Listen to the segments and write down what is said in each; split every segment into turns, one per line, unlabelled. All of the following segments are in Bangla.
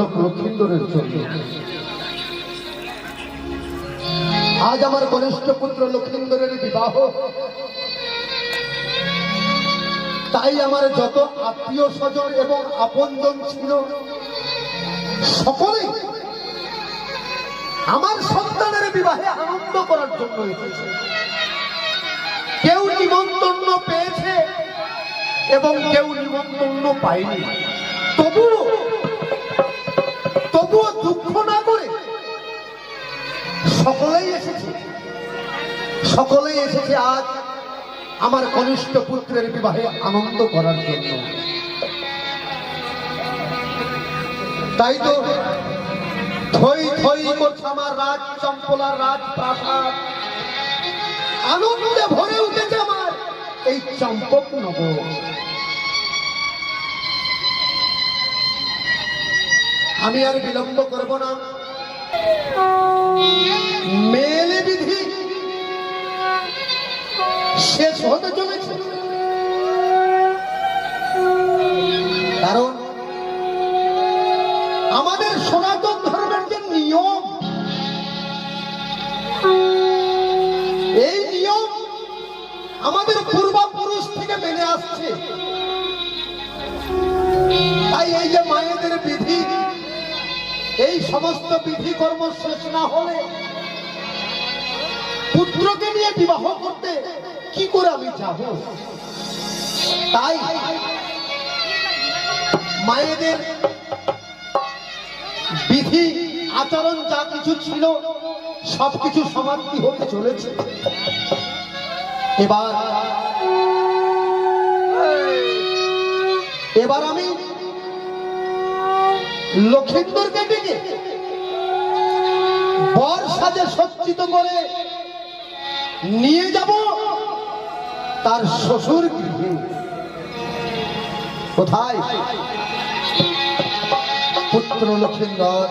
লক্ষিন্দরের জন্য। আজ আমার কনিষ্ঠ পুত্র লক্ষিন্দরের বিবাহ, তাই আমার যত আত্মীয় স্বজন এবং আপনজন ছিল সকলেই আমার সন্তানের বিবাহে আনন্দ করার জন্য এসেছে। কেউ নিমন্ত্রণ পেয়েছে এবং কেউ নিমন্ত্রণ পায়নি, তবুও দুঃখ না করে সকলেই এসেছে আজ আমার কনিষ্ঠ পুত্রের বিবাহে আনন্দ করার জন্য। তাই তো থই থই করছে আমার রাজ চম্পলার রাজপ্রাসাদ, আনন্দে ভরে উঠেছে আমার এই চম্পক নগর। আমি আর বিলম্ব করব না, মেলে বিধি শেষ হতে চলেছে। কারণ আমাদের সনাতন ধর্মের যে নিয়ম, এই নিয়ম আমাদের পূর্বপুরুষ থেকে মেনে আসছে। তাই এই যে মায়েদের বিধি, এই সমস্ত বিধি কর্ম শেষ না হলে পুত্রকে নিয়ে বিবাহ করতে কি করে আমি যাব? তাই মায়েদের বিধি আচরণ যা কিছু ছিল সবকিছু সমাপ্তি হতে চলেছে। এবার আমি লক্ষিন্দরকে ডেকে বর সাজে সজ্জিত করে নিয়ে যাব তার শ্বশুর গৃহে। কোথায়? পুত্র লক্ষিন্দর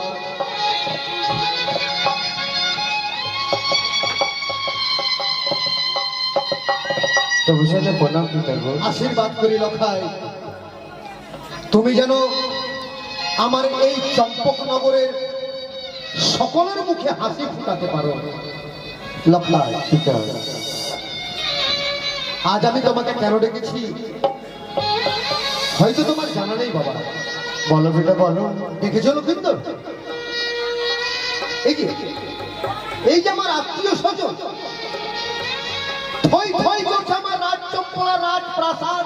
আশীর্বাদ করি লখাই, তুমি যেন আমার এই চম্পক নগরের সকলের মুখে হাসি ফুটাতে পারো। লখলাই, আজ আমি তোমাকে কেন ডেকেছি হয়তো তোমার জানা নেই বাবা। বলো বেটা বলো। দেখেছো লক্ষিন্দর, এই যে আমার আত্মীয় স্বজন থই থই করছে আমার রাজ চম্পলা রাজপ্রাসাদ,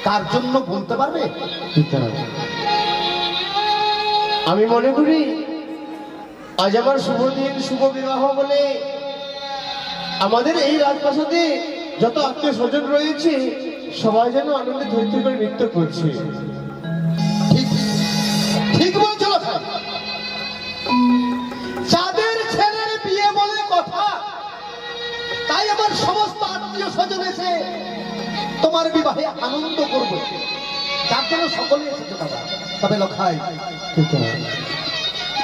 কার জন্য বলতে পারবে?
আমি মনে করি আজ আমার শুভ দিন, শুভ বিবাহ বলে আমাদের এই রাজপ্রাসাদে যত আত্মীয় স্বজন রয়েছে সবাই যেন আনন্দে ধৈর্য করে নৃত্য করছে।
ঠিক বলছিল, যাদের ছেলের বিয়ে বলে কথা, তাই আমার সমস্ত আত্মীয় স্বজন এসে তোমার বিবাহে আনন্দ করবে, যার জন্য সকলে এসেছে দাদা। তবে লখাই,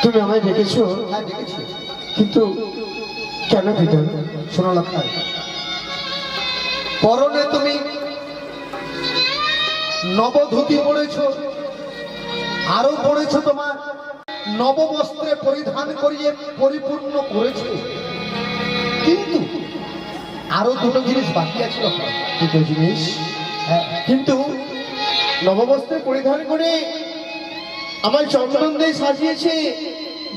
তুমি আমায় ডেকেছো?
হ্যাঁ ডেকেছি,
কিন্তু কেন পিতা?
শোনো লখাই, পরনে তুমি নবধূতি পড়েছ, আরো পড়েছ তোমার নববস্ত্রে পরিধান করিয়ে পরিপূর্ণ করেছে, কিন্তু আরো দুটো জিনিস বাকি আছে।
দুটো জিনিস? কিন্তু নববস্ত্রে পরিধান করে আমার চন্দন দিয়ে সাজিয়েছে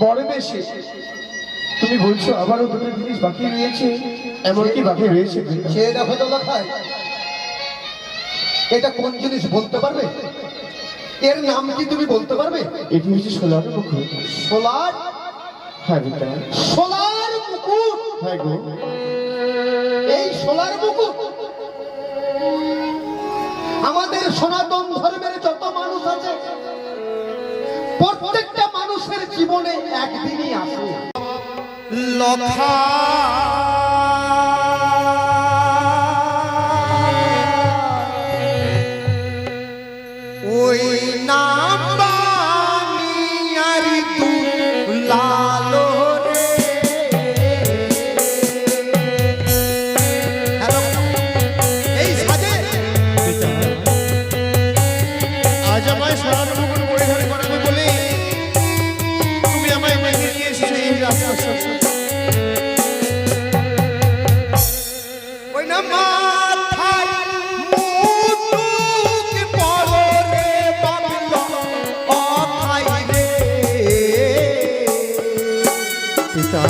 বড় বেশি, তুমি বলছো আবারও দুটো জিনিস বাকি রয়েছে? এমনকি বাকি রয়েছে
সে দেখো তো লখাই, এটা কোন জিনিস বলতে পারবে? এর নাম কি তুমি বলতে পারবে?
এটি হচ্ছে সোলার মুকুট।
সোলার?
হ্যাঁ বিদ্যা,
সোলার মুকুট।
হ্যাঁ গো,
এই সোলার মুকুট আমাদের সনাতন ধর্মের যত মানুষ আছে প্রত্যেকটা মানুষের জীবনে একদিনই আসে। লখা ওই নাম বানিয়ারি তু লালো রে। এই সাজে
আজ আমায় সোনার মুকুট পরিধান করাবে বলে পিতা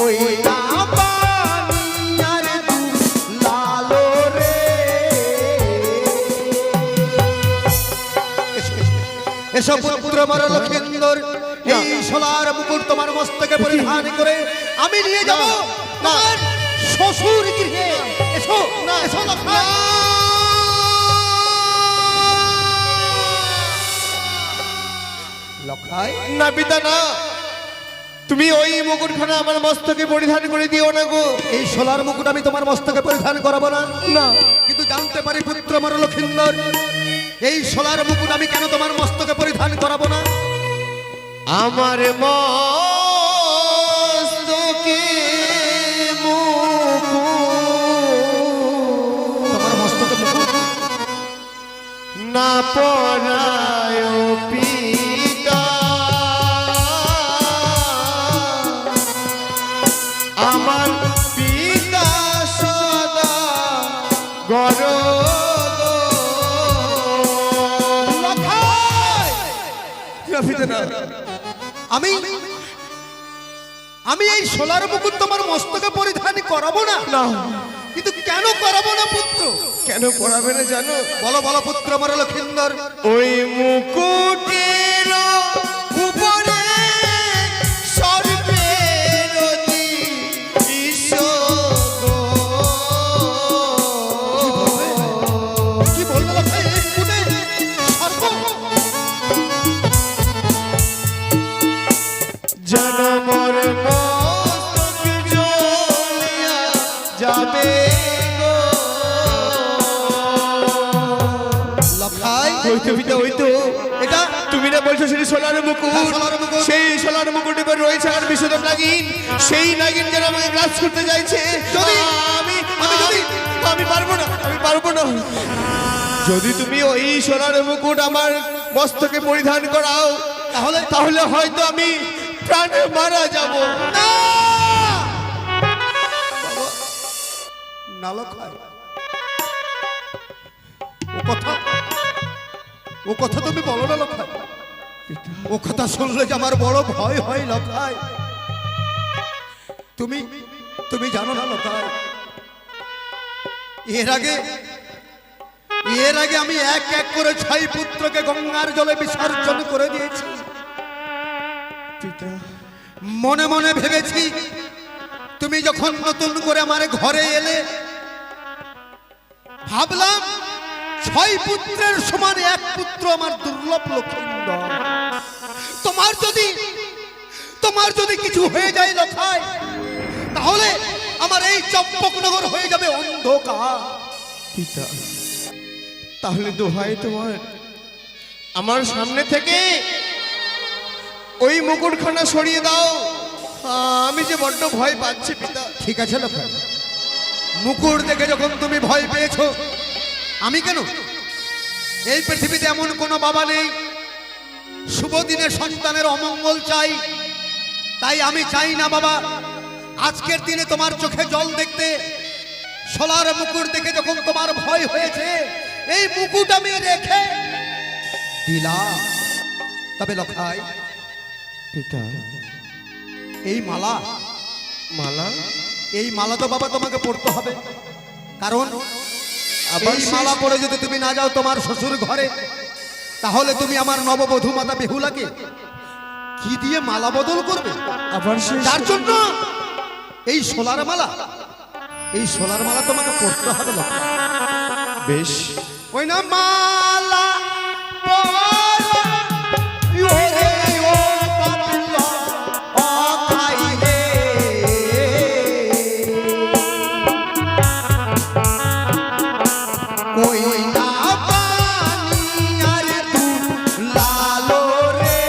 ওই না বানিয়ার লালো রে। এসো পুত্র আমার লক্ষেন্দর, এই সোলার মুকুট তোমার মস্তকে পরিধান করে আমি নিয়ে যাব তোমার শ্বশুর গৃহে। এসো না, এসো লক্ষণ। লক্ষাই
না পিতা না, তুমি ওই মুকুটখানা আমার মস্তকে পরিধান করে দিও না গো।
এই সোলার মুকুট আমি তোমার মস্তকে পরিধান করাবো না।
না,
কিন্তু জানতে পারি পুত্র আমার লক্ষিন্দর, এই সোলার মুকুট আমি কেন তোমার মস্তকে পরিধান করাবো না?
আমার মস্তকে
তোমার মস্তকে মুকুট
না পরায় পিতা, আমার পিতা সদা গর
আমি আমি এই সোলার মুকুট তোমার মস্তকে পরিধান করাবো না।
না,
কিন্তু কেন করাবো না পুত্র?
কেন পড়াবে না জানো?
বলো বলো পুত্র আমার লক্ষিন্দর।
ওই মুকুটের উপরে সর্বের দৃশ্য গো।
কি বলবো লক্ষাই, এই মুকুটে সর্ব
জনমর মস্তক জ্বলিয়া যাবে গো।
লক্ষাই
ওই তো পিতা, ওই তো
এটা
তুমি না বলছো সেই সোলার মুকুট,
হ্যাঁ, সোলার মুকুট।
সেই সোলার মুকুট এবার রয়েছে আর বিশুদ্ধ নাগিন, সেই নাগিন যেন আমাকে গ্রাস করতে চাইছে।
যদি
আমি আমি পারবো না, আমি পারবো না। যদি তুমি ওই সোলার মুকুট আমার মস্তকে পরিধান করাও,
তাহলে
তাহলে হয়তো আমি প্রাণে মারা যাব।
না! না লক্ষাই, ও কথা তুমি বলো না লক্ষাই। ও কথা শুনলে যে আমার বড় ভয় হয় লক্ষাই। তুমি তুমি জানো না লক্ষাই, এর আগে আমি এক এক করে 6 পুত্রকে গঙ্গার জলে বিসর্জন করে দিয়েছি। মনে মনে ভেবেছি তুমি যখন নতুন করে আমার ঘরে এলে, ভাবলাম 6 পুত্রের সমান এক পুত্র আমার দুর্লভ লক্ষিন্দর। তোমার যদি কিছু হয়ে যায় লক্ষাই, তাহলে আমার এই চম্পকনগর হয়ে যাবে অন্ধকার।
পিতা, তাহলে দোহাই তোমার, আমার সামনে থেকে ওই মুকুটখানা সরিয়ে দাও। আমি যে বড্ড ভয় পাচ্ছি পিতা।
ঠিক আছে লক্ষাই, মুকুট দেখে যখন তুমি ভয় পেয়েছো, আমি কেন? এই পৃথিবীতে এমন কোনো বাবা নেই শুভ দিনে সন্তানের অমঙ্গল চাই। তাই আমি চাই না বাবা আজকের দিনে তোমার চোখে জল দেখতে। সোলার মুকুট দেখে যখন তোমার ভয় হয়েছে, এই মুকুট আমি রেখে দিলাম। তবে লক্ষাই
পিতা,
এই মালা
মালা
এই মালা তো বাবা তোমাকে পড়তে হবে, কারণ
আবার
এই মালা
শেষ-
পরে যদি তুমি না যাও তোমার শ্বশুর ঘরে, তাহলে তুমি আমার নববধূ মাতা বেহুলাকে কি দিয়ে মালা বদল করবে?
আবার
যার জন্য এই সোলার মালা তোমাকে পড়তে হবে না।
বেশ,
ওই না মালা পরা, ওরে ও পাপিলা, ও খাই রে। ওই না বানিয়ার তু লালো রে।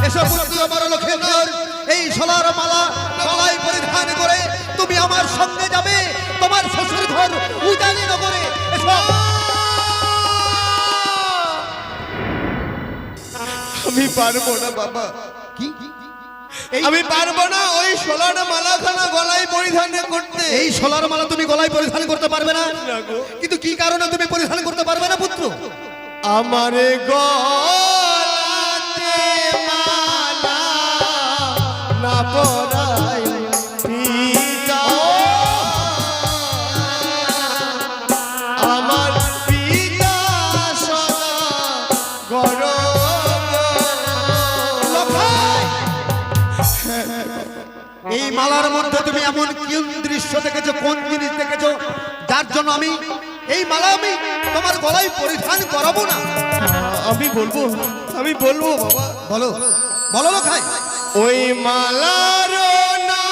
এসো পুত্র আমার লক্ষেন্দর, এই সোলার মালা গলায় পরিধান করে তুমি আমার সঙ্গে যাবে তোমার শ্বশুর ঘর উজানি নগরে। এসো।
আমি পারবো না বাবা,
কি
আমি পারবো না ওই সোলার মালাখানা গলায় পরিধান করতে।
এই সোলার মালা তুমি গলায় পরিধান করতে পারবে না?
না গো।
কিন্তু কি কারণে তুমি পরিধান করতে পারবে না পুত্র?
আমার গলা
মালার মধ্যে তুমি এমন কোন দৃশ্য দেখেছো, কোন জিনিস দেখেছো যার জন্য এই মালা আমি তোমার গলায় পরিধান করাবো না?
আমি বলবো বাবা।
বলো বলো লোকাই।
ওই মালার না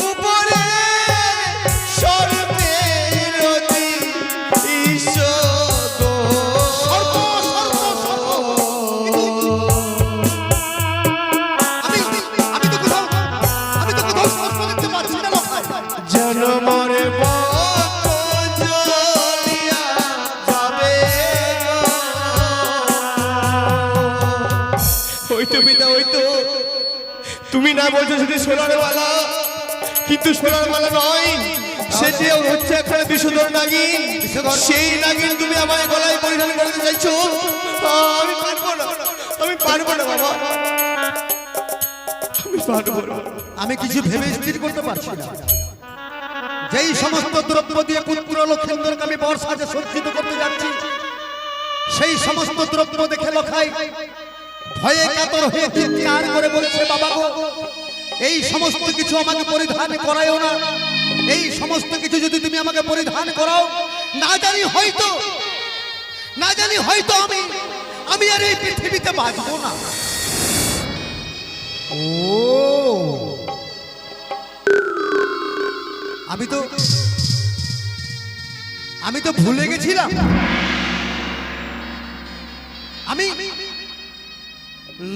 উপরে সর্পের ঈষদ।
সর্প, সর্প, সর্প। আমি তো কোথাও সর্প দেখতে পাচ্ছি না লোকাই।
জনমর পথ জ্বলিয়া যাবে গো। ওই তো পিতা, ওই তো তুমি না বলছো শুধু সোনার মালা, কিন্তু সোনার মালা নয়, সেটি হচ্ছে একটা বিষধর নাগিন। সেই নাগিন তুমি আমার গলায় পরিধান করতে চাইছো। আমি পারবো না, আমি পারবো না বাবা, আমি পারবো না।
আমি কিছু ভেবে স্থির করতে পারছি না। যেই সমস্ত দ্রব্য দিয়ে পুত্র লক্ষেন্দ্রকে আমি বর্ষাতে সজ্জিত করতে যাচ্ছি, সেই সমস্ত দ্রব্য দেখে লোকাই ভয়ে কাতর হয়ে চিৎকার করে বলছে, বাবা গো, এই সমস্ত কিছু আমাকে পরিধান করায়ও না। এই সমস্ত কিছু যদি তুমি আমাকে পরিধান করাও, না জানি হয়তো আমি আর এই পৃথিবীতে বাঁচবো না। ও, আমি তো ভুলে গেছিলাম। আমি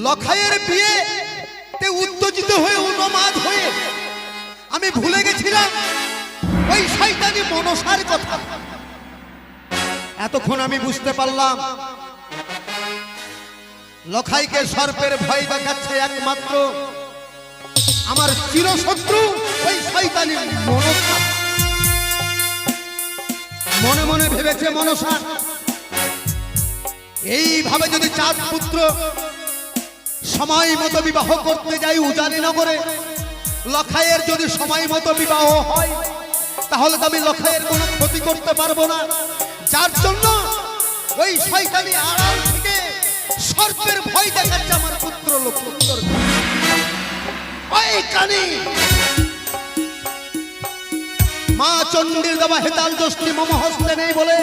লখাইয়ের বিয়েতে উত্তেজিত হয়ে উন্মাদ হয়ে আমি ভুলে গেছিলাম ওই শয়তানি মনসার কথা। এতক্ষণ আমি বুঝতে পারলাম লখাইকে সর্পের ভয় দেখাচ্ছে একমাত্র আমার চিরশত্রু ওই শয়তানি মনসা। মনে মনে ভেবেছে মনসা, এইভাবে যদি চাঁদ পুত্র সময় মতো বিবাহ করতে যাই উজানি নগরে, লখাইয়ের যদি সময় মতো বিবাহ হয়, তাহলে তো আমি লখাইয়ের কোনো ক্ষতি করতে পারবো না। যার জন্য ওই শয়তানি আড়াল থেকে সর্পের ভয় দেখাচ্ছে আমার পুত্র লক্ষেন্দ্র। ওই কানি মা চণ্ডীর দেওয়া হেতাল দোষটি মম হস্তে নেই বলে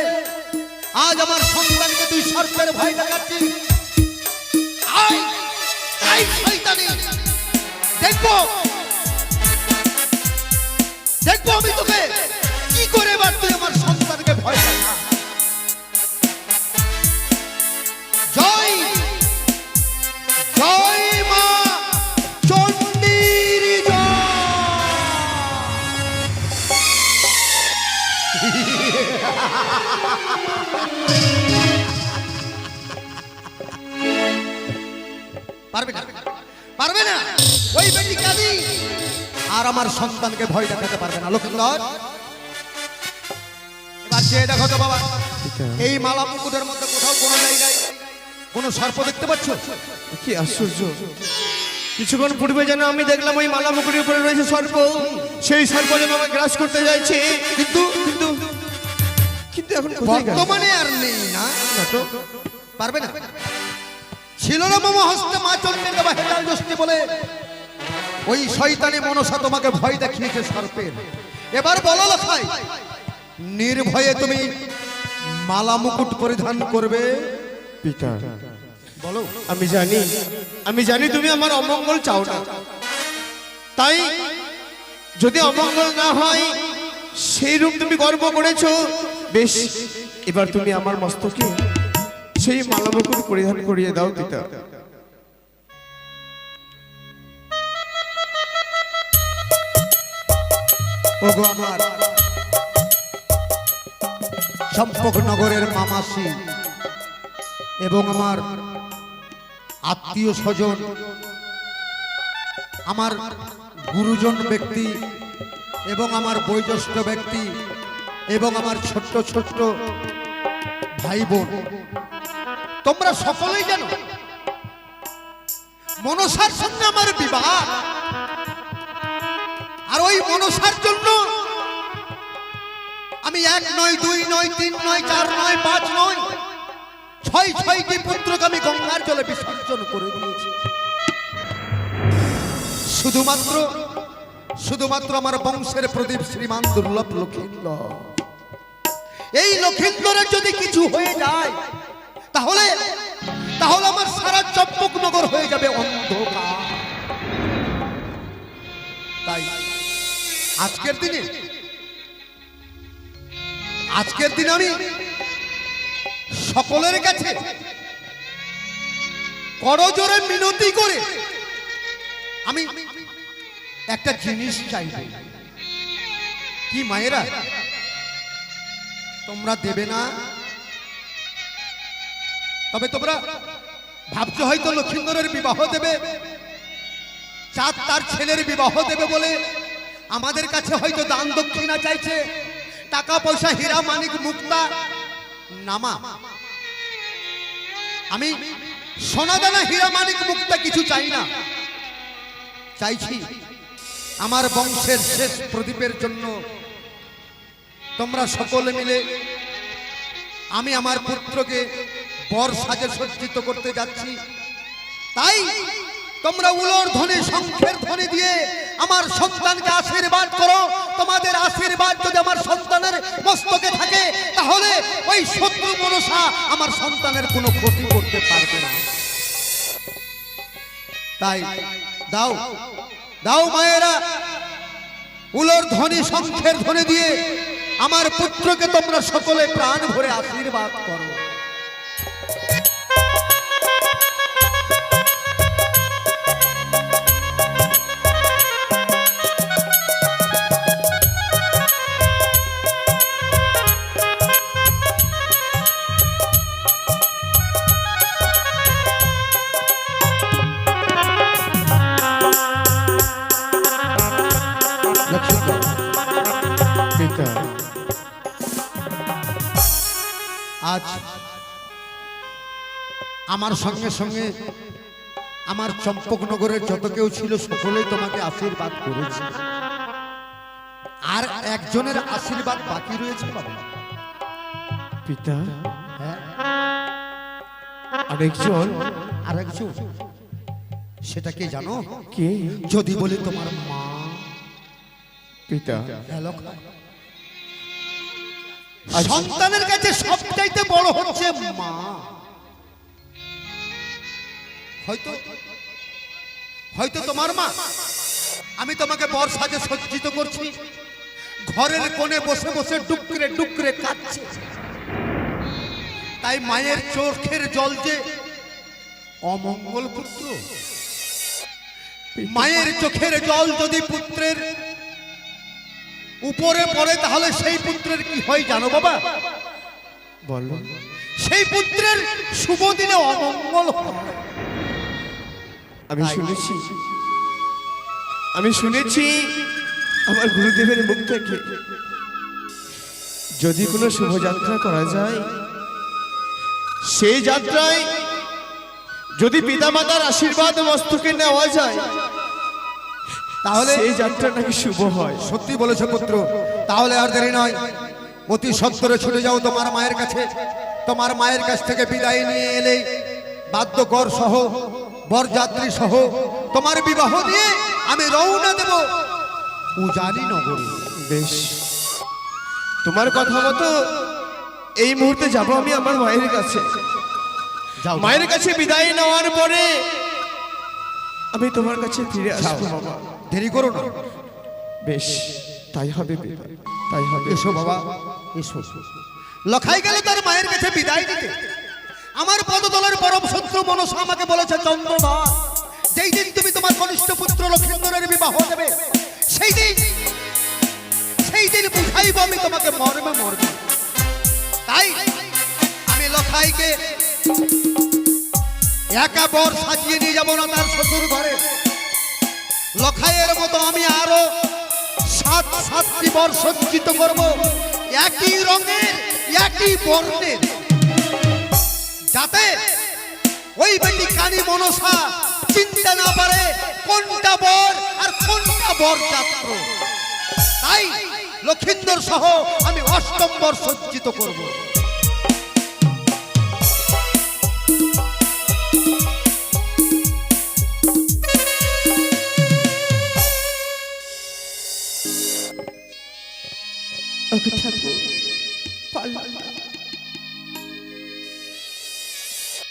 আজ আমার সন্তানকে তুই সর্পের ভয় দেখাচ্ছিস। দেখবো আমি তোকে কি করে এবার তুই আমার সন্তানকে ভয় দেখা। জয় জয় মা চণ্ডীর জয়। পারবে না ওই বেটি কালী আর আমার সন্তানকে ভয় দেখাতে পারবে না। লক্ষেন্দ্র, এবার চেয়ে দেখো তো বাবা, এই মালা মুকুটের মধ্যে কোথাও কোনো জায়গায় কোনো সর্প দেখতে পাচ্ছ?
কি আশ্চর্য! কিছুক্ষণ পূর্বে যেন আমি দেখলাম ওই মালা মুকুটের উপরে রয়েছে সর্প। সেই সর্প যেন আমাকে গ্রাস করতে যাচ্ছে, কিন্তু কিন্তু কিন্তু এখন
বর্তমানে আর নেই না। পারবে না। ছিল না মম হস্তে মা চণ্ডীর দেওয়া হেতাল দোষটি বলে ওই শয়তানি মনসা তোমাকে ভয় দেখিয়েছে সর্পের। এবার বলো লখাই, নির্ভয়ে তুমি মালা মুকুট পরিধান করবে?
পিতা
বলো।
আমি জানি তুমি আমার অমঙ্গল চাও না, তাই যদি অমঙ্গল না হয় সেই রূপ তুমি গর্ব করেছো, বেশ এবার তুমি আমার মস্তকে সেই মালা মুকুট পরিধান করিয়ে দাও পিতা।
ওগো আমার চম্পকনগরের মামাসি এবং আমার আত্মীয় স্বজন, আমার গুরুজন ব্যক্তি এবং আমার বয়োজ্যেষ্ঠ ব্যক্তি এবং আমার ছোট্ট ছোট্ট ভাই বোন, তোমরা সকলেই জানো মনসার সঙ্গে আমার বিবাহ। আর ওই মনসার জন্য আমি 1 নয় 2 নয় 3 নয় 4 নয় 5 নয় 6টি পুত্রকে আমি গঙ্গার জলে বিসর্জন করে দিয়েছি, শুধুমাত্র শুধুমাত্র আমার বংশের প্রদীপ শ্রীমান দুর্লভ লক্ষিন্দর। এই লক্ষিন্দরের যদি কিছু হয়ে যায় তাহলে তাহলে আমার সারা চম্পকনগর হয়ে যাবে অন্ধকার। তাই আজকের দিনে আমি সকলের কাছে করজোরে মিনতি করে আমি একটা জিনিস চাইব। কি মায়েরা তোমরা দেবে না? তবে তোমরা ভাবছো হয়তো লক্ষিন্দরের বিবাহ দেবে, চাঁদ তার ছেলের বিবাহ দেবে বলে আমাদের কাছে হয়তো দান দক্ষিণা চাইছে, টাকা পয়সা হীরা মানিক মুক্তা। নামা, আমি সোনাদানা হীরা মানিক মুক্তা কিছু চাই না। চাইছি আমার বংশের শেষ প্রদীপের জন্য তোমরা সকলে মিলে আমি আমার পুত্রকে বর সাজে সজ্জিত করতে যাচ্ছি। তাই তোমরা উলোর ধ্বনি শঙ্খের ধ্বনি দিয়ে আমার সন্তানকে আশীর্বাদ করো। তোমাদের আশীর্বাদ যদি আমার সন্তানের মস্তকে থাকে তাহলে ওই শত্রু মনসা আমার সন্তানের কোনো ক্ষতি করতে পারবে না। তাই দাও দাও মায়েরা, উলোর ধ্বনি শঙ্খের ধ্বনি দিয়ে আমার পুত্রকে তোমরা সকলে প্রাণ ভরে আশীর্বাদ করো।
পিতা,
আজ আমার সঙ্গে সঙ্গে আমার চম্পকনগরের যত কেউ ছিল সকলেই তোমাকে আশীর্বাদ করেছে, আর একজনের আশীর্বাদ বাকি রয়েছে বাবা।
পিতা,
হ্যাঁ, আরেকজন সেটা কে জানো?
কে?
যদি বলি তোমার মা।
পিতা,
সন্তানের কাছে সবচাইতে বড় হচ্ছে মা। হয়তো হয়তো তোমার মা, আমি তোমাকে বর সাজে সজ্জিত করছি, ঘরের কোণে বসে বসে ডুকরে ডুকরে কাঁদছে। তাই মায়ের চোখের জল যে অমঙ্গল পুত্র, মায়ের চোখের জল যদি পুত্রের উপরে পড়ে তাহলে সেই পুত্রের কি হয় জানো বাবা?
বলো।
সেই পুত্রের শুভ দিনে অমঙ্গল হয়।
আমি শুনেছি আমার গুরুদেবের মুখ থেকে, যদি কোনো শুভযাত্রা করা যায় সেই যাত্রায় যদি পিতামাতার আশীর্বাদ মস্তকে নেওয়া যায় তাহলে এই যাত্রা নাকি শুভ হয়।
সত্যি বলেছ পুত্র, তাহলে আর দেরি নয়, অতি সত্বরে ছুটে যাও তোমার মায়ের কাছে। তোমার মায়ের কাছ থেকে বিদায় নিয়ে এলেই বাদ্যকর সহ বরযাত্রী সহ তোমার বিবাহ দিয়ে আমি রওনা দেব উজানি নগরে।
বেশ, তোমার কথা মতো এই মুহূর্তে যাব আমি আমার মায়ের কাছে। মায়ের কাছে বিদায় নেওয়ার পরে আমি তোমার কাছে ফিরে আসবো বাবা।
দেরি করো না।
বেশ, তাই হবে পিতা, তাই হবে।
এসো বাবা, এসো। লখাই গেলে তার মায়ের কাছে বিদায় দিতে। আমার পদতলের পরম শত্রু মনসা আমাকে বলেছে, চন্দ্রদা, যেই দিন তুমি তোমার কনিষ্ঠ পুত্র লক্ষিন্দরের বিবাহ দেবে সেই দিন বুঝাইব আমি তোমাকে মরবে মরবে। তাই আমি লখাইকে একা বর সাজিয়ে নিয়ে যাবো না তার শ্বশুর ঘরে। লখাইয়ের মতো আমি আরো সাতটি বর সজ্জিত করবো, একই রঙের একই বর্ণের, যাতে ওই বেটি কানী মনসা চিন্তা না পারে কোনটা বর আর কোনটা বরযাত্র। তাই লক্ষিন্দর সহ আমি অষ্টম বর সজ্জিত করব।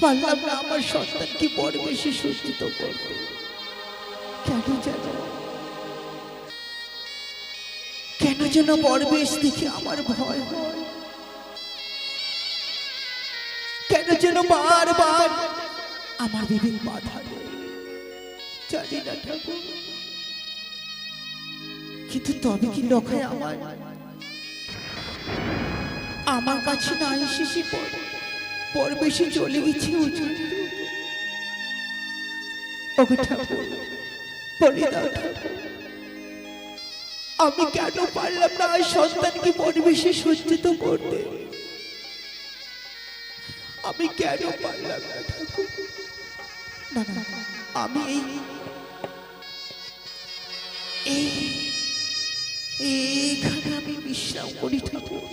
পারলাম না আমার সন্তানকে বড় বেশি সজ্জিত করতে। কেন জানো, কেন যেন বড় বেশ দেখে আমার ভয় হয়, কেন যেন বারবার আমার বিবেক বাধা দেয়, জানি না ঠাকুর। কিন্তু তবে কি লখায় আমার কাছে না এসেছি, বড় বেশি চলে গেছে উজুর। ওগো ঠাকুর, বলে দাও ঠাকুর, আমি কেন পারলাম না আর সন্তানকে পরিবেশে সজ্জিত করতে? আমি কেন পারলাম না ঠাকুর? না না, আমি এইখানে আমি বিশ্রাম করি ঠাকুর,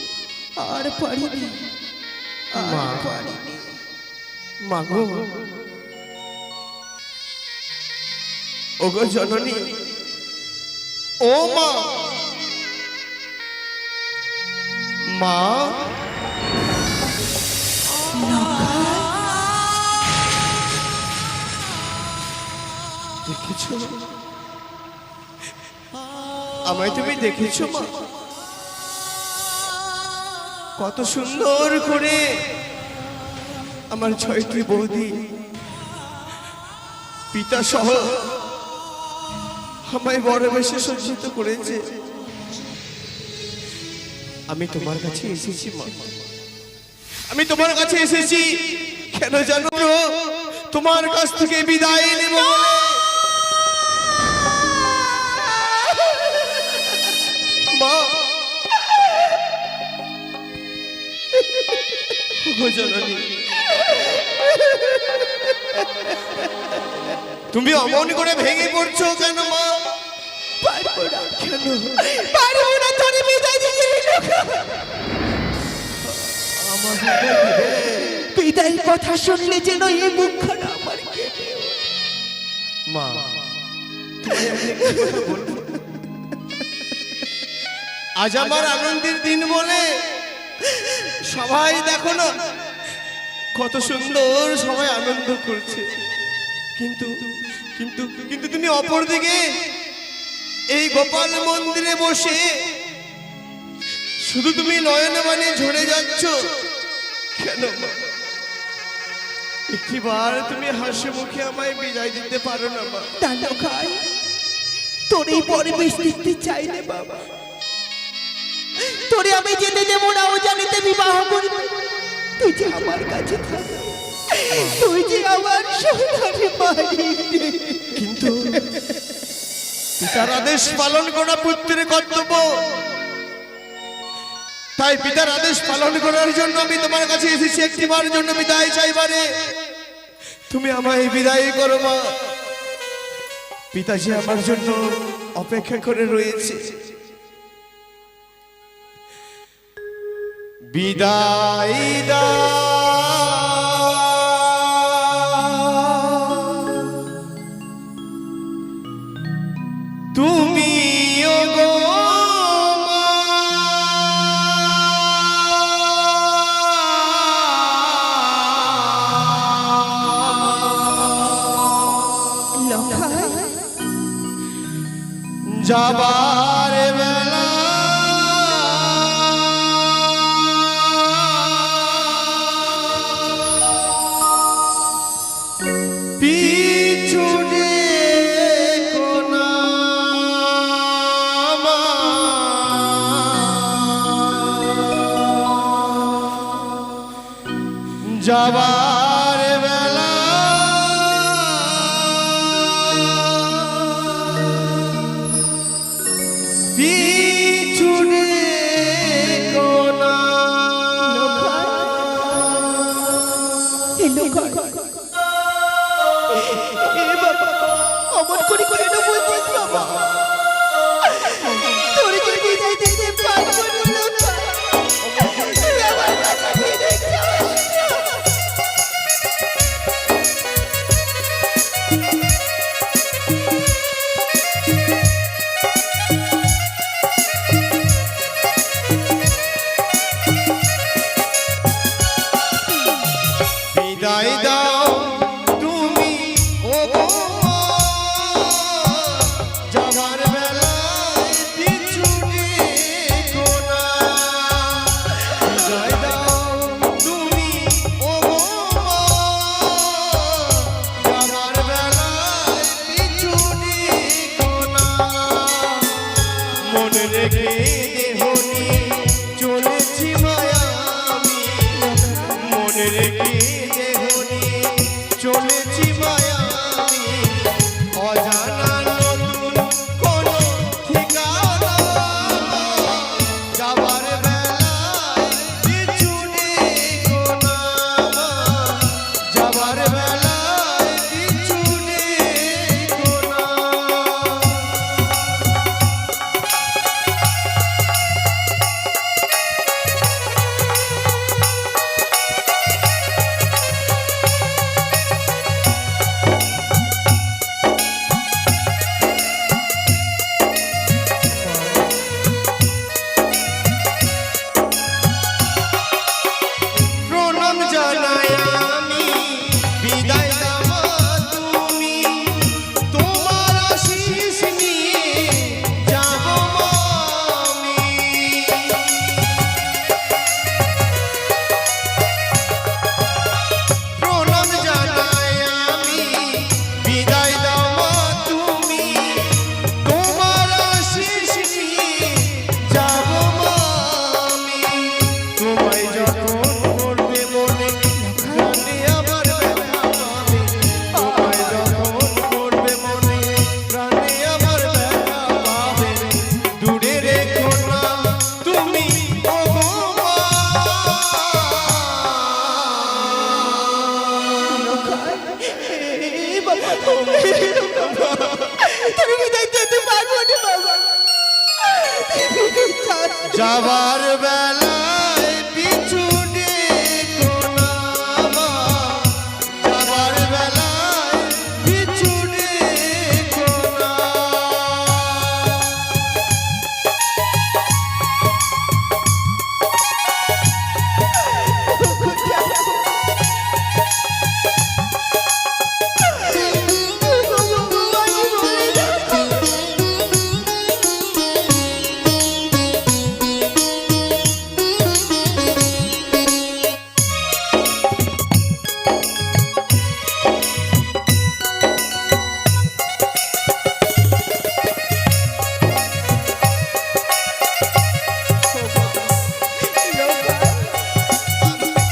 আর পারিনি, আর পারিনি।
মাগো, ওগো জননী, ও মা, মা, দেখেছো আমায়? তুমি দেখেছো মা? কত সুন্দর করে আমার ছয়টি বৌদি পিতা সহ আমায় বড় বেশে সজ্জিত করেছে। আমি তোমার কাছে এসেছি মা, আমি তোমার কাছে এসেছি কেন জানো? তোমার কাছ থেকে বিদায় নেব বলে। মা, ও জননী, তুমি অমন করে ভেঙে পড়ছো কেন মা?
পারবো না, কেন পারবো না? তোর বিদায় দিতে
আমার
বিদায়ের কথা শুনলে যেন এই মুখখানা আমার কেটে।
মা, তুমি আমি একটা কথা বলবো? আজ আমার আনন্দের দিন বলে সবাই দেখো না কত সুন্দর সবাই আনন্দ করছে, কিন্তু কিন্তু কিন্তু তুমি অপরদিকে এই গোপাল মন্দিরে বসে শুধু তুমি নয়নে বাণী ঝরে যাচ্ছ কেন? একটিবার তুমি হাসি মুখে আমায় বিদায় দিতে পারো না মা?
তাহলে খাই তোর এই পরিবেশ দেখতে চাইলে বাবা, তোরে আমি যেতে দেবো না। ও জানিতে বিবাহ করবে, তুই যে আমার কাছে থাকবে, তুই যে আমার সোনারে বাড়ি।
কিন্তু পিতার আদেশ পালন করা পুত্রের কর্তব্য, তাই পিতার আদেশ পালন করার জন্য আমি তোমার কাছে এসেছি একটিবার জন্য বিদায় চাইবারে। তুমি আমায় বিদায় করো মা, পিতাজি আমার জন্য অপেক্ষা করে রয়েছে। বিদায় তুমি ওগো মা,
লখাই
যাবার বেলা পিছনে কোনা যাবার বেলা পিছনে কোনা
অমন করে করে না বলছিস বাবা, তোর যে বিদায় দিতে পারবো না লখাই, তুই আমার কাছে ফিরে যাস না।
বিদায় দাও তুমি ও গো মা, যাবার বেলায় পিছু ডেকো না। বিদায় দাও তুমি ও গো মা, যাবার বেলায় পিছু ডেকো না। মনে রেখে দেহ নিয়ে চলেছি মায়ামি, মনে রেখে দেহ নিয়ে চলেছি মায়ামি। অজানা নতুন কোন ঠিকানা, যাবার বেলায় পিছু ডেকো না, যাবার বেলায় পিছু ডেকো না। প্রণাম জানাই আমি, বিদায় দাও মা তুমি, তোমার আশিস নিয়ে যাব মা আমি। প্রণাম জানাই আমি, বিদায় দাও মা তুমি, তোমার আশিস নিয়ে যাব মা আমি। তোমায় যখন করবে মনে প্রাণে আমার ব্যথা পাবে, তোমায় যখন করবে মনে প্রাণে আমার ব্যথা পাবে। দূরে রেখো না তুমি ও গো মা।
তুমি বিদায় দিতে পারবো না বাবা,
যাবার বেলায় পিছু ডেকো না মা, যাবার বেলায় পিছু ডেকো না।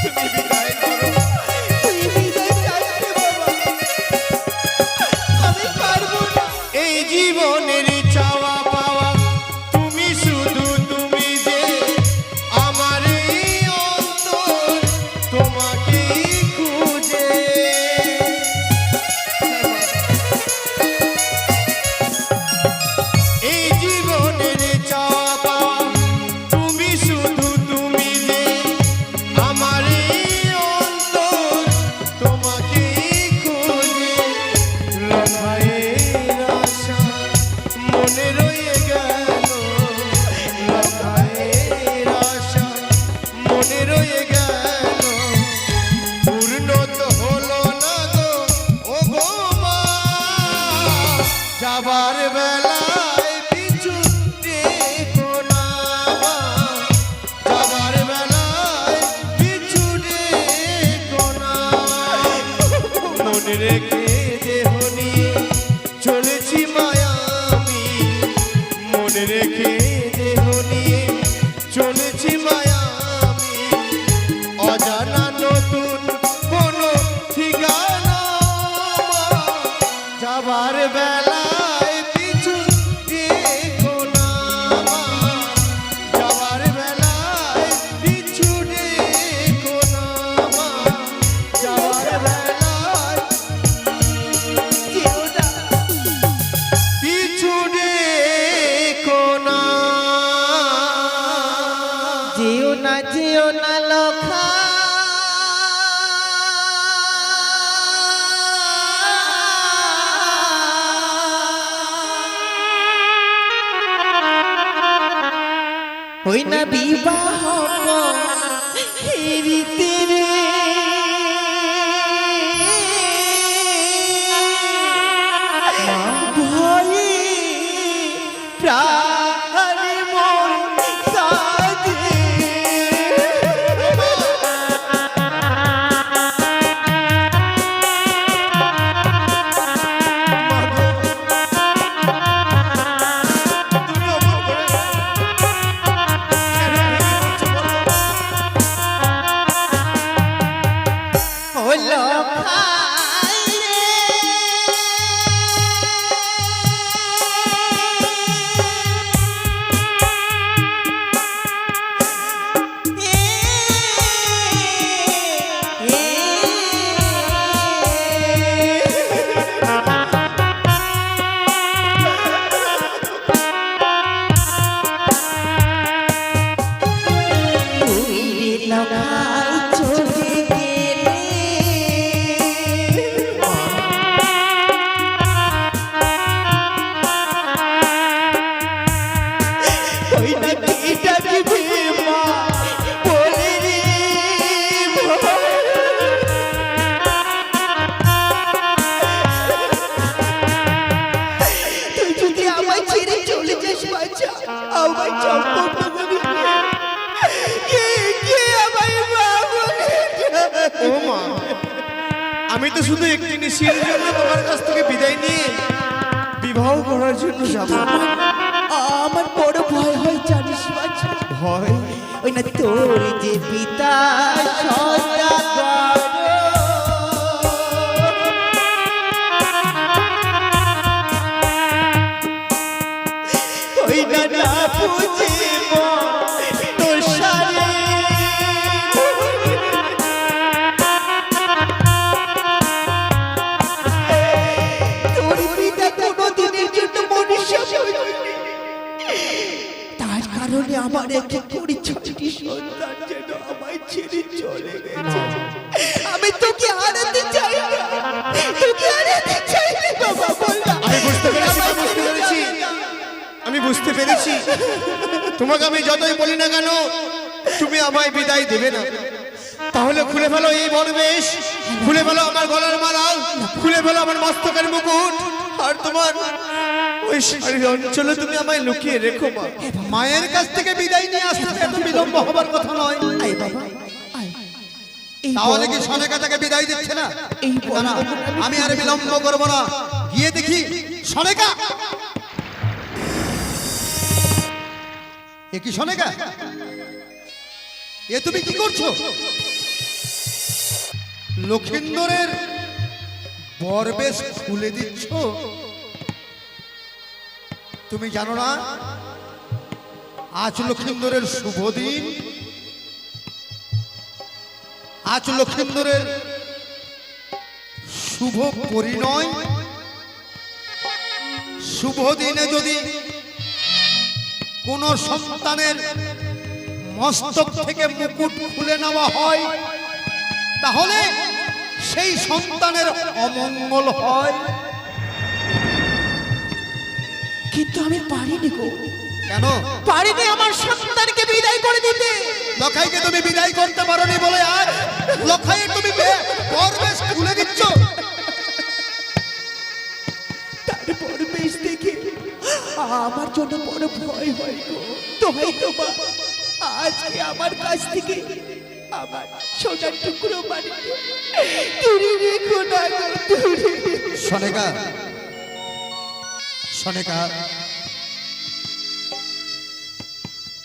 তুমি বিদায় করো।
তুই বিদায় চাস রে বাবা, আমি পারবো না।
এই জীবনের চাওয়া পাওয়া তুমি, শুধু তুমি যে আমার এই অন্তর তোমাকেই খুঁজে। এই জীবনের চাওয়া পাওয়া তুমি, শুধু তুমি যে আমার এই অন্তর তোমাকেই খুঁজে। লখায়ের আশা মনে রয়ে গেল, লখায়ের আশা মনে রয়ে গেল, পূর্ণ তো হলো না গো ও গো মা। যাবার বেলায় পিছু ডেকো না মা, যাবার বেলায় পিছু ডেকো না। মনে রেখে দেহ নিয়ে চলেছি মায়ামি, মনে রেখে দেহ নিয়ে চলেছি মায়ামি। অজানা নতুন কোন ঠিকানা, যাবার বেলায় পিছু ডেকো না মা, যাবার বেলায় পিছু ডেকো না মা, যাবার বেলায়
যেও না,
পিছু ডেকো না।
যেও না, যেও না লখা। হই না বিবাহ হেরিতে রে লখাই রে
ও মা, আমি তো শুধু একটি নিশির জন্য তোমার কাছ থেকে বিদায় নিয়ে বিবাহ করার জন্য যাব।
আমার বড় ভয় হয় জানিস বাছা
ভয়?
ওই না তোর যে পিতা সদাগর ওই না না বুঝিব তোর সারে তোর পিতা কোনোদিনের জন্য মনুষ্য হয়নি। তার কারণে আমার একটি পরিচয়টি সন্তান যেন আমায় ছেড়ে চলে গেছে। আমি তোকে হারাতে চাই না, তোকে হারাতে চাই না বাবা, বল না।
আমি বুঝতে পেরেছি,
আমায়
বুঝতে
ছেড়ে
পেরেছি,
যাও না।
আমি বুঝতে পেরেছি। তোমাকে আমি যতই বলি না কেন, তুমি আমায় বিদায় দেবে না। তাহলে খুলে ফেলো এই বনবেশ, খুলে ফেলো আমার গলার মালা, খুলে ফেলো আমার মস্তকের মুকুট, আর তোমার ওই শাড়ির অঞ্চলে তুমি আমায় লুকিয়ে রেখো মা।
মায়ের কাছ থেকে বিদায় নিয়ে আসতে এত বিলম্ব হবার কথা নয়।
আয় বাবা, আয়। এই
তাহলে কি
বড়-
সনেকা তাকে বিদায় দিচ্ছে না?
এই বড়-
না, আমি আর বিলম্ব করবো না, গিয়ে দেখি সনেকা। এ কি সনেকা? এ তুমি কি করছো? লক্ষিন্দরের বরবেশ খুলে দিচ্ছ? তুমি জানো না আজ লক্ষিন্দরের শুভ দিন? আজ লক্ষিন্দরের শুভ পরিণয়। শুভ দিনে যদি কোন সন্তানের মস্তক থেকে মুকুট খুলে নেওয়া হয়, তাহলে সেই সন্তানের অমঙ্গল হয়।
কিন্তু আমি পারিনি গো,
কেন?
পারিনি আমার সন্তানকে বিদায় করে দিতে।
লখাইকে তুমি বিদায় করতে পারোনি বলে আর লখাইয়ের তুমি বরবেশ খুলে দিচ্ছ?
তারপর বেশ দেখে আমার জন্য বড় ভয় হয় গো। তো হয়তো বা আজকে আমার কাছ থেকে আমার সোনার টুকরো বাড়িতে দূরে রেখো না গো, দূরে।
সনেকা, সনেকা,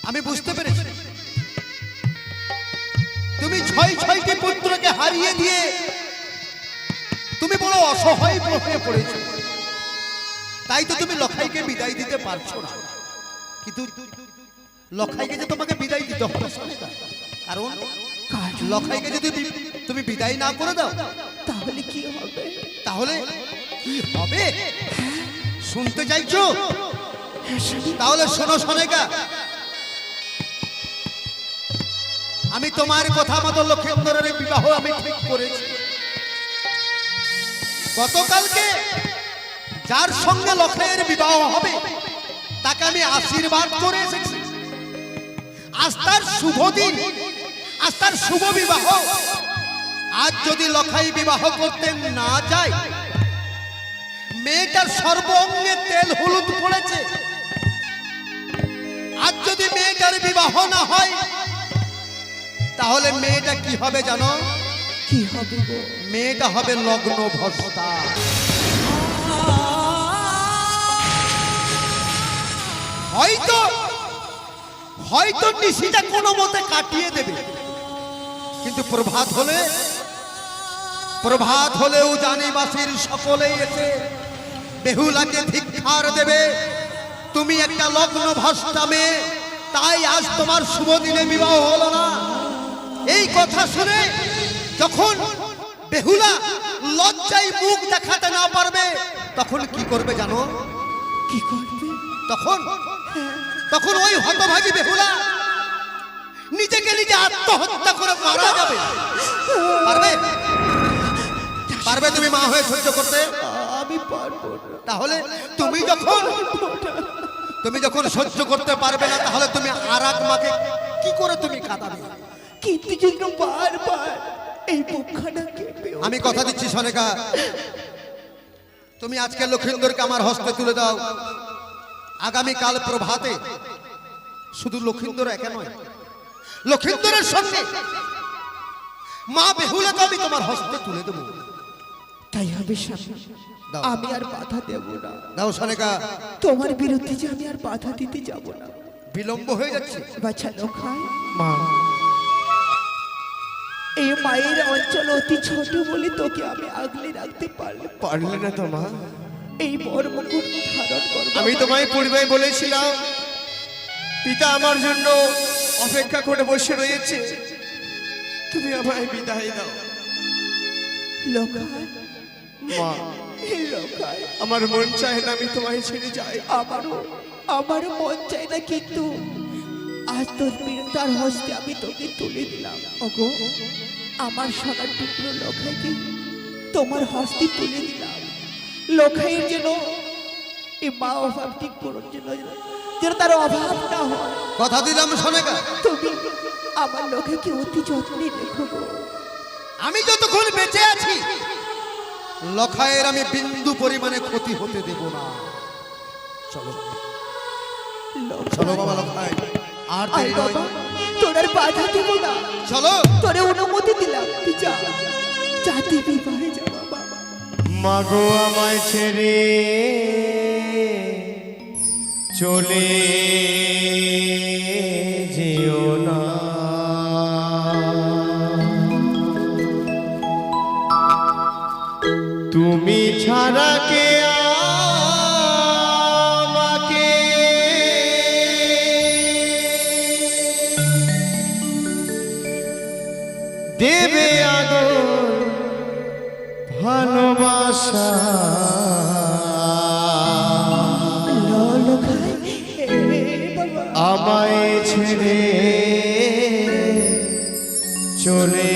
আমি বুঝতে পেরেছি তুমি ছয়টি পুত্রকে হারিয়ে দিয়ে তুমি বড় অসহায় হয়ে পড়েছো। তাই তো তুমি লখাইকে বিদায় দিতে পারছো না। কিন্তু লখাইকে যে তোমাকে বিদায় দিতে হবে সনেকা, কারণ লখাইকে যদি তুমি বিদায় না করে দাও,
তাহলে কি হবে?
তাহলে কি হবে শুনতে চাইছো? তাহলে শোনো সনেকা, আমি তোমার কথা মতো লক্ষিন্দরের বিবাহ আমি ঠিক করেছি। গতকালকে যার সঙ্গে লখাইয়ের বিবাহ হবে তাকে আমি আশীর্বাদ করে এসেছি। আজ তার শুভ দিন, আজ তার শুভ বিবাহ। আজ যদি লখাই বিবাহ করতে না যায়, মেয়েটার সর্ব অঙ্গে তেল হলুদ পড়েছে, আজ যদি মেয়েটার বিবাহ না হয়, তাহলে মেয়েটা কি হবে জানো?
কি হবে গো?
মেয়েটা হবে লগ্ন ভ্রষ্টা। হয়তো হয়তো নিশিটা কোনো মতে কাটিয়ে দেবে, কিন্তু প্রভাত হলে প্রভাত হলেও জানিবাসীর সকলেই এসে বেহুলাকে ধিক্কার দেবে। তুমি একটা লগ্ন ভ্রষ্টা মেয়ে, তাই আজ তোমার শুভ দিনে বিবাহ হলো না। এই কথা শুনে যখন বেহুলা লজ্জায় মুখ দেখাতে না পারবে, তখন কি করবে জানো?
কি করবে?
তখন তখন ওই হতভাগী বেহুলা নিজেকে নিজে আত্মহত্যা করে মারা যাবে। পারবে? পারবে তুমি মা হয়ে সহ্য করতে?
আমি পারবো না।
তাহলে তুমি যখন সহ্য করতে পারবে না, তাহলে তুমি আর এক মাকে কি করে তুমি কাঁদাবে?
কিন্তু যেন বারবার এই মুখখানা কেঁপে ওঠে।
আমি কথা দিচ্ছি সনেকা, তুমি আজকে লক্ষিন্দরকে আমার হস্তে তুলে দাও। আগামীকাল প্রভাতে শুধু লক্ষিন্দর একা নয়, লক্ষিন্দরের সঙ্গে মা বেহুলাকে আমি তোমার হস্তে তুলে দেবো।
তাই হবে স্বামী,
দাও।
আমি আর বাধা দেব না।
দাও সনেকা,
তোমার বিরুদ্ধে যে আমি আর বাধা দিতে যাব না।
বিলম্ব হয়ে যাচ্ছে।
বাছা লোখায়,
মা,
এই মায়ের অঞ্চল অতি ছোট বলে তোকে আমি আগলে রাখতে পারলাম।
পারলে না তো মা।
এই বড় মুকুট ধারণ করবো।
আমি তোমায় পূর্বেই বলেছিলাম, পিতা আমার জন্য অপেক্ষা করে বসে রয়েছে, তুমি আমায় বিদায় দাও।
লোখায়,
মা,
লোখায়,
আমার মন চায় না আমি তোমায় ছেড়ে যাই।
আমারও মন চাই না, কিন্তু আজ তোর তার হস্তে আমি তোকে তুলে দিলাম। ওগো, আমার সোনার টুকরো লোখাইকে তোমার হস্তে তুলে দিলাম। লোখাইয়ের জন্য এই মা অভাব ঠিক করার জন্য, যেন তার অভাব না হয়।
কথা দিলাম সনেকা,
তুমি আমার লোখাইকে অতি যত্নে রেখো গো।
আমি যতক্ষণ বেঁচে আছি লখায়ের আমি বিন্দু পরিমাণে ক্ষতি হতে দেব না। চলো চলো বাবা লখাই, আর
আয়
দেরি নয়।
বাবা, তোর আর বাধা দেব না।
চলো।
তোরে অনুমতি দিলাম, তুই যা, যাতে বিবাহে যা বাবা।
মাগো আমায় ছেড়ে চলে যেও না, তুমি ছাড়া কে আমাকে দেবে আদর ভালোবাসা।
লোখাই, বাবা,
আমায় ছেড়ে চলে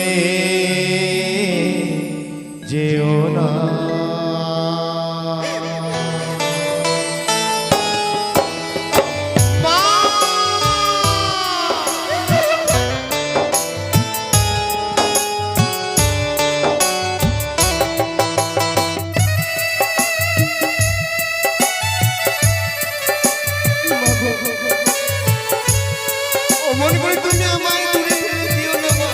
যেও না। অমন করে তুমি আমায় দূরে ফেলে দিও না মা।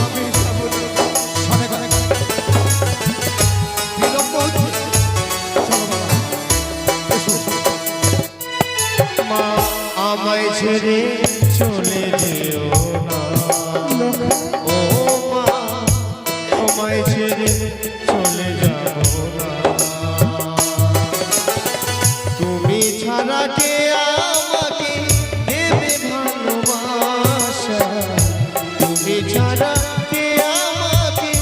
আমি সাবধান।
সনেকা, বিলম্ব হচ্ছে। চলো বাবা, এসো।
মা, আমায় ছেড়ে চলে যেও না। ও মা, আমায় ছেড়ে চলে যাও না। তুমি ছাড়া কে আমাকে দেবে ভালোবাসা, তুমি ছাড়া কে আমাকে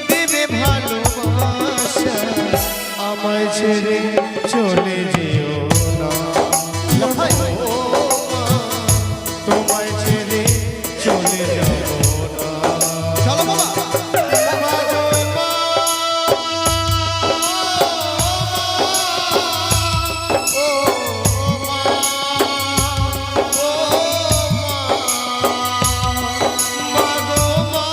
দেবে ভালোবাসা। আমায় ছেড়ে চলে যেও না।
লখাই,
ও মা, তোমায় ছেড়ে চলে যাবো না।
চলো বাবা।
মাগো মা, ও মা, ও মা, মাগো মা,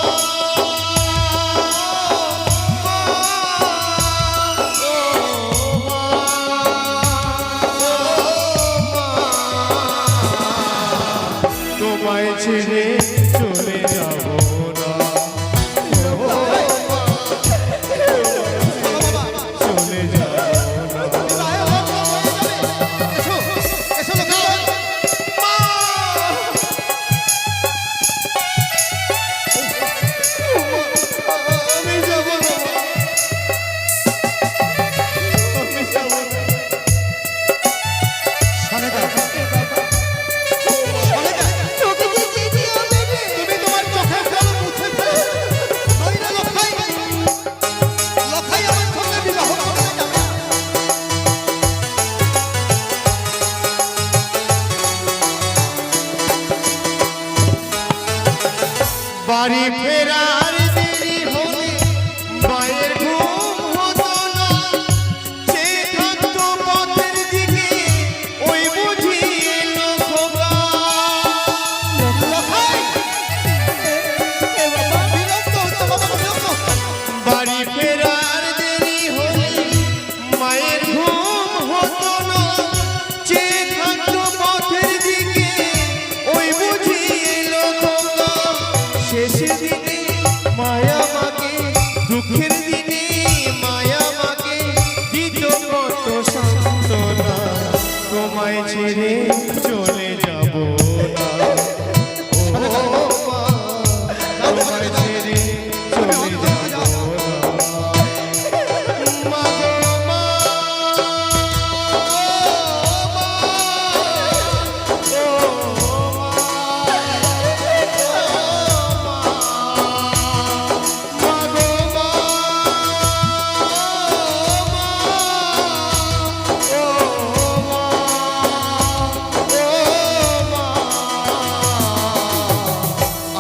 তোমায় ছেড়ে চলে যাব না। চলে যাব না।
এসো, এসো লখাই।
বাড়ি ফেরার দেরি হলে মায়ের ঘুম হতো না, সে থাকতো পথের দিকে, ওই বুঝি এলো খোকা। বাড়ি ফেরার দেরি হলে মায়ের ঘুম হতো না, সে থাকতো পথের দিকে, ওই বুঝি এলো খোকা। শেষের দিনে মায়া মাকে, দুঃখের দিনে মায়া মাকে দিত কত সান্ত্বনা, তোমায় ছেড়ে চলে যাব না। ও মা, তোমায় ছেড়ে চলে যাব না। মা গো মা,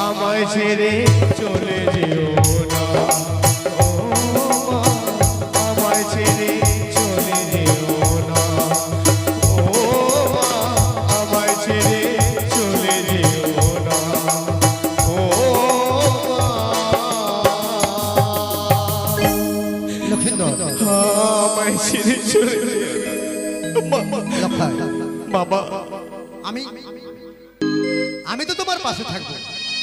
আমায় ছেড়ে চলে যেও না। ও মা, আমায় ছেড়ে চলে যেও না। ও মা, আমায় ছেড়ে চলে যেও না। ও মা,
লক্ষিন্দর,
আমায় ছেড়ে চলে যেও না।
লক্ষাই,
বাবা,
আমি আমি তো তোমার পাশে থাকবো,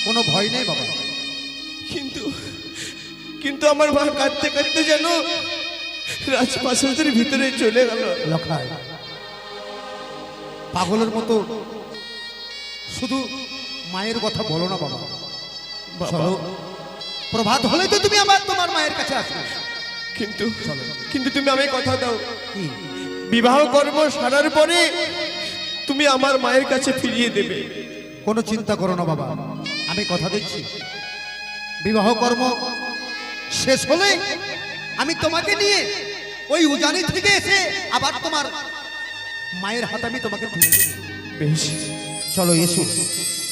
কোনো ভয় নেই বাবা।
কিন্তু কিন্তু আমার মা কাঁদতে কাঁদতে যেন রাজপ্রাসাদের ভিতরে চলে গেল।
লক্ষাই, পাগলের মতো শুধু মায়ের কথা বলো না বাবা। চলো, প্রভাত হলে তো তুমি আবার তোমার মায়ের কাছে আসবে।
কিন্তু কিন্তু তুমি আমায় কথা দাও,
কি?
বিবাহ কর্ম সারার পরে তুমি আমার মায়ের কাছে ফিরিয়ে দেবে।
কোনো চিন্তা করো না বাবা, আমি কথা দিচ্ছি, বিবাহ কর্ম শেষ হলে আমি তোমাকে নিয়ে ওই উজানি থেকে এসে আবার তোমার মায়ের হাত আমি তোমাকে তুলে দেব।
বেশ,
চলো এসো।